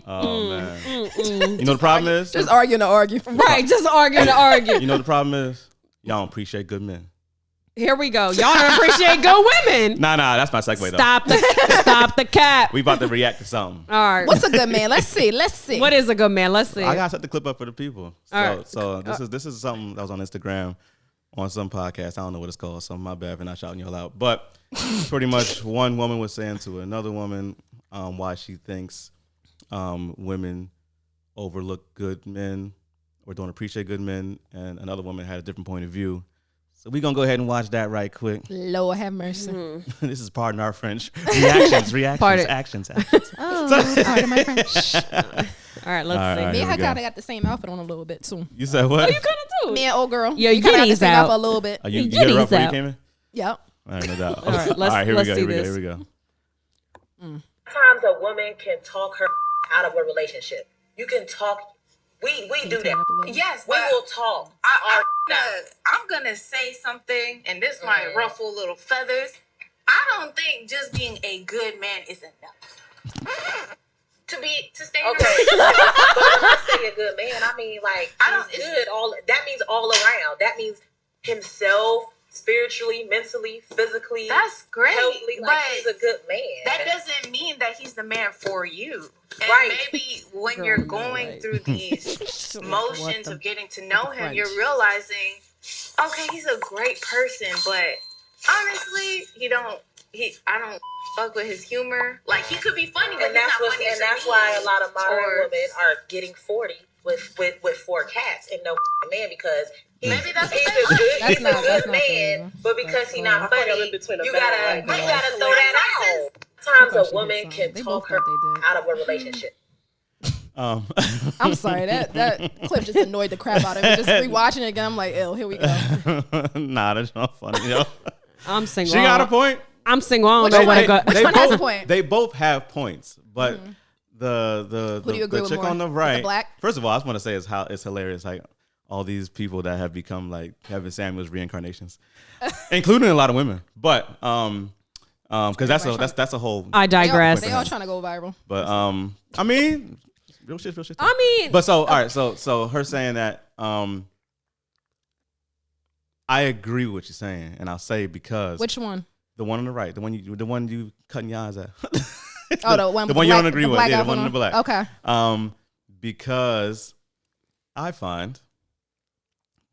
Oh man. You know the problem is? Just arguing to argue. Right, just arguing to argue. You know the problem is? Y'all don't appreciate good men. Here we go. Y'all don't appreciate good women. Nah, that's my segue though. Stop the cap. We about to react to something. All right. What's a good man? Let's see. What is a good man? Let's see. I gotta set the clip up for the people. All right. So this is something that was on Instagram on some podcast. I don't know what it's called, so my bad for not shouting y'all out. But pretty much one woman was saying to another woman why she thinks women overlook good men or don't appreciate good men, and another woman had a different point of view. So we're going to go ahead and watch that right quick. Lord have mercy. Mm-hmm. This is pardon our French. Actions. Oh, pardon my French. All right, let's see. Me and her kind of got the same outfit on a little bit, too. You said what? Oh, you kind of do. Me and old girl. Yeah, you kind of got the Guinea's same out. outfit a little bit. You hit her up before you came in? Yep. All right, no doubt. All right, here we go. this. Here we go. Sometimes a woman can talk her out of a relationship. You can talk. We do that. Yes, We will talk. I'm gonna say something, and this might ruffle little feathers. I don't think just being a good man is enough to stay in a Okay. relationship. But when I say a good man, I mean like it's- he's good. That means all around. That means himself, spiritually, mentally, physically. That's great, Healthily, but like he's a good man. that doesn't mean that he's the man for you. And Right. maybe when you're going through these motions of getting to know him, you're realizing, okay, he's a great person, but honestly, I don't fuck with his humor. Like, he could be funny, but And that's why a lot of modern women are getting 40 with 4 cats and no man because maybe that's he's what a good, That's he's not- a good that's not man, but because he's not I feel like I'm funny, in between a you battle gotta right now. throw that out. Sometimes a woman can They talk both her thought they did. out of a relationship. I'm sorry. That clip just annoyed the crap out of me. Just rewatching it again, I'm like, ew, here we go. Nah, that's not funny, yo. I'm single. She got a point. I'm single. I don't Which know one what I has- got. which one has a point? They both have points, but the Who do you agree with chick more? on the With the right. black? First of all, I just want to say it's hilarious. Like all these people that have become like Kevin Samuels reincarnations, including a lot of women. But because that's a whole. I digress. They all trying to go viral. But I mean, real shit. I mean, But so all right, so her saying that I agree with what you're saying, and I'll say because Which one? the one on the right, the one you cutting your eyes at. Oh, the one. The with one you black- don't agree the with, black yeah, the outfit one in on? the black. Okay. Because I find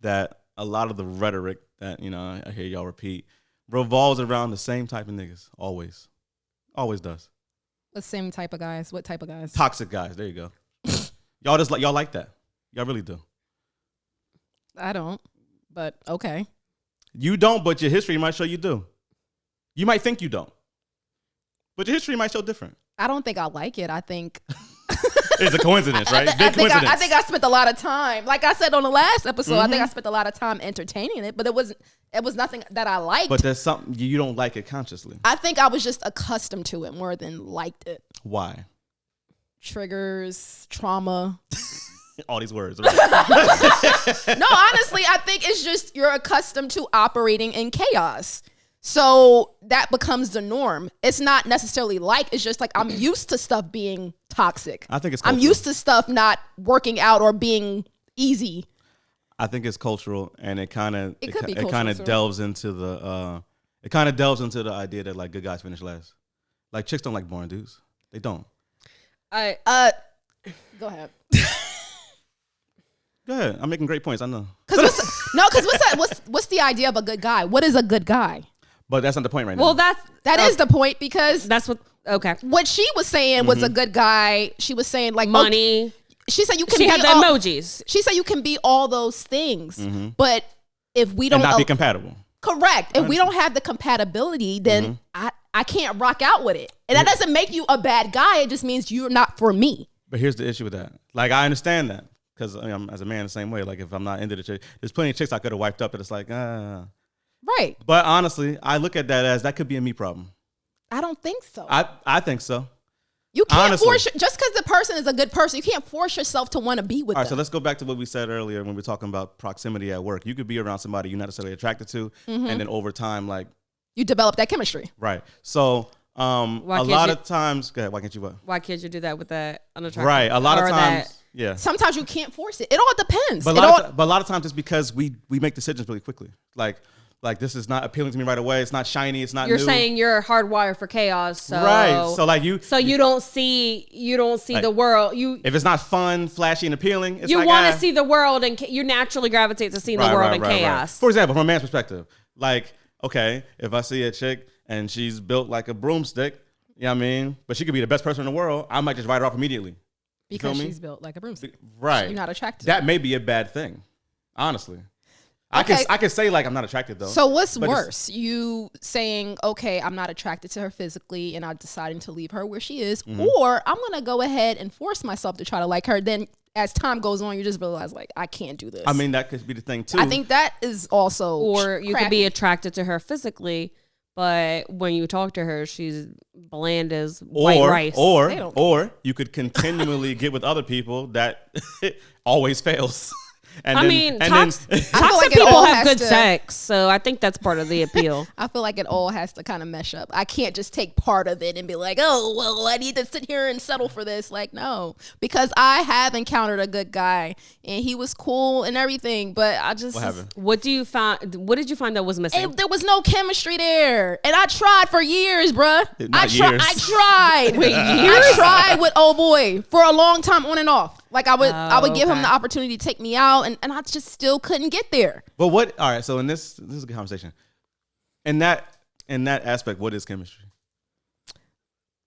that a lot of the rhetoric that I hear y'all repeat revolves around the same type of niggas. Always does. The same type of guys. What type of guys? Toxic guys. There you go. y'all like that. Y'all really do. I don't. But okay. You don't, but your history might show you do. You might think you don't, but your history might show different. I don't think I like it. I think It's a coincidence, right? Big coincidence. I think I spent a lot of time. Like I said on the last episode, I think I spent a lot of time entertaining it, but it was nothing that I liked. But there's something you don't like it consciously. I think I was just accustomed to it more than liked it. Why? Triggers, trauma. All these words. Right? No, honestly, I think it's just you're accustomed to operating in chaos. So that becomes the norm. It's not necessarily it's just like I'm used to stuff being toxic. I think it's I'm cultural. used to stuff not working out or being easy. I think it's cultural, and it kind of cultural, delves into the idea that like good guys finish last. Like chicks don't like boring dudes. They don't. Go ahead. Go ahead. I'm making great points. I know. What's the idea of a good guy? What is a good guy? But that's not the point right well, now. That is the point because that's what. Okay. what she was saying was a good guy. She was saying like Money. She said you can. She be had the all, emojis. She said you can be all those things, but if we don't And not be compatible. correct, if we don't have the compatibility, then I can't rock out with it, and that doesn't make you a bad guy. It just means you're not for me. But here's the issue with that. Like I understand that because I'm as a man the same way. Like if I'm not into the chick, there's plenty of chicks I could have wiped up that it's like Right. But honestly, I look at that as that could be a me problem. I don't think so. I think so. You can't honestly. force just because the person is a good person. You can't force yourself to want to be with All right, them. so let's go back to what we said earlier when we were talking about proximity at work. You could be around somebody you're not necessarily attracted to, and then over time, like you develop that chemistry. right. So A lot of times, go ahead. Why can't you what? Why can't you do that with that unattractive? Right. A lot of or times, that- yeah. Sometimes you can't force it. It all depends. But a lot of times it's because we make decisions really quickly. Like this is not appealing to me right away. It's not shiny. It's not You're new. saying you're hardwired for chaos, so Right. So like you don't see like, the world. If it's not fun, flashy, and appealing, it's you like, want to see the world, and you naturally gravitate to seeing the world in chaos. For example, from a man's perspective, like, okay, if I see a chick and she's built like a broomstick, you know what I mean? But she could be the best person in the world, I might just write her off immediately. Because she's built like a broomstick. Right. You're not attracted. That may be a bad thing, honestly. Okay. I can say like I'm not attracted though. So what's worse? You saying, okay, I'm not attracted to her physically and I'm deciding to leave her where she is, or I'm going to go ahead and force myself to try to like her. Then as time goes on, you just realize like, I can't do this. I mean, that could be the thing too. I think that is also Or you could be attracted to her physically, but when you talk to her, she's bland as white rice. Or you could continually get with other people that always fails. Toxic like people have good sex, so I think that's part of the appeal. I feel like it all has to kind of mesh up. I can't just take part of it and be like, oh, well, I need to sit here and settle for this. Like, no, because I have encountered a good guy and he was cool and everything, but I just... What happened? What did you find that was missing? There was no chemistry there. And I tried for years, bruh. I tried. Wait, I tried with old boy for a long time on and off. Like I would give him the opportunity to take me out and I just still couldn't get there. But all right, so in this is a good conversation. In that aspect, what is chemistry?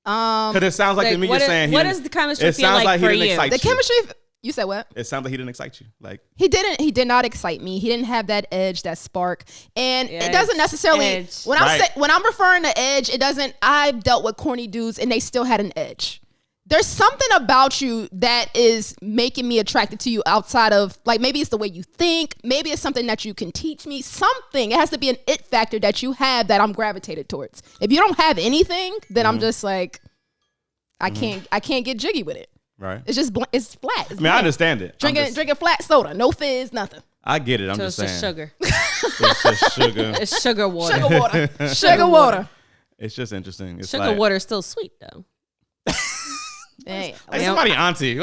Because it sounds like to me you're saying what does the chemistry feel like for you? The chemistry, you said what? It sounds like he didn't excite you. Like he did not excite me. He didn't have that edge, that spark. And it doesn't necessarily edge. when I'm referring to edge, it doesn't. I've dealt with corny dudes and they still had an edge. There's something about you that is making me attracted to you outside of, like, maybe it's the way you think. Maybe it's something that you can teach me. Something. It has to be an it factor that you have that I'm gravitated towards. If you don't have anything, then I'm just like, I can't get jiggy with it. Right. It's just, it's flat. It's I understand it. Drinking flat soda. No fizz, nothing. I get it. I'm just saying. It's sugar. It's just sugar. It's sugar water. Sugar water. Sugar water. It's just interesting. It's Sugar like, water is still sweet, though. Hey, like somebody auntie.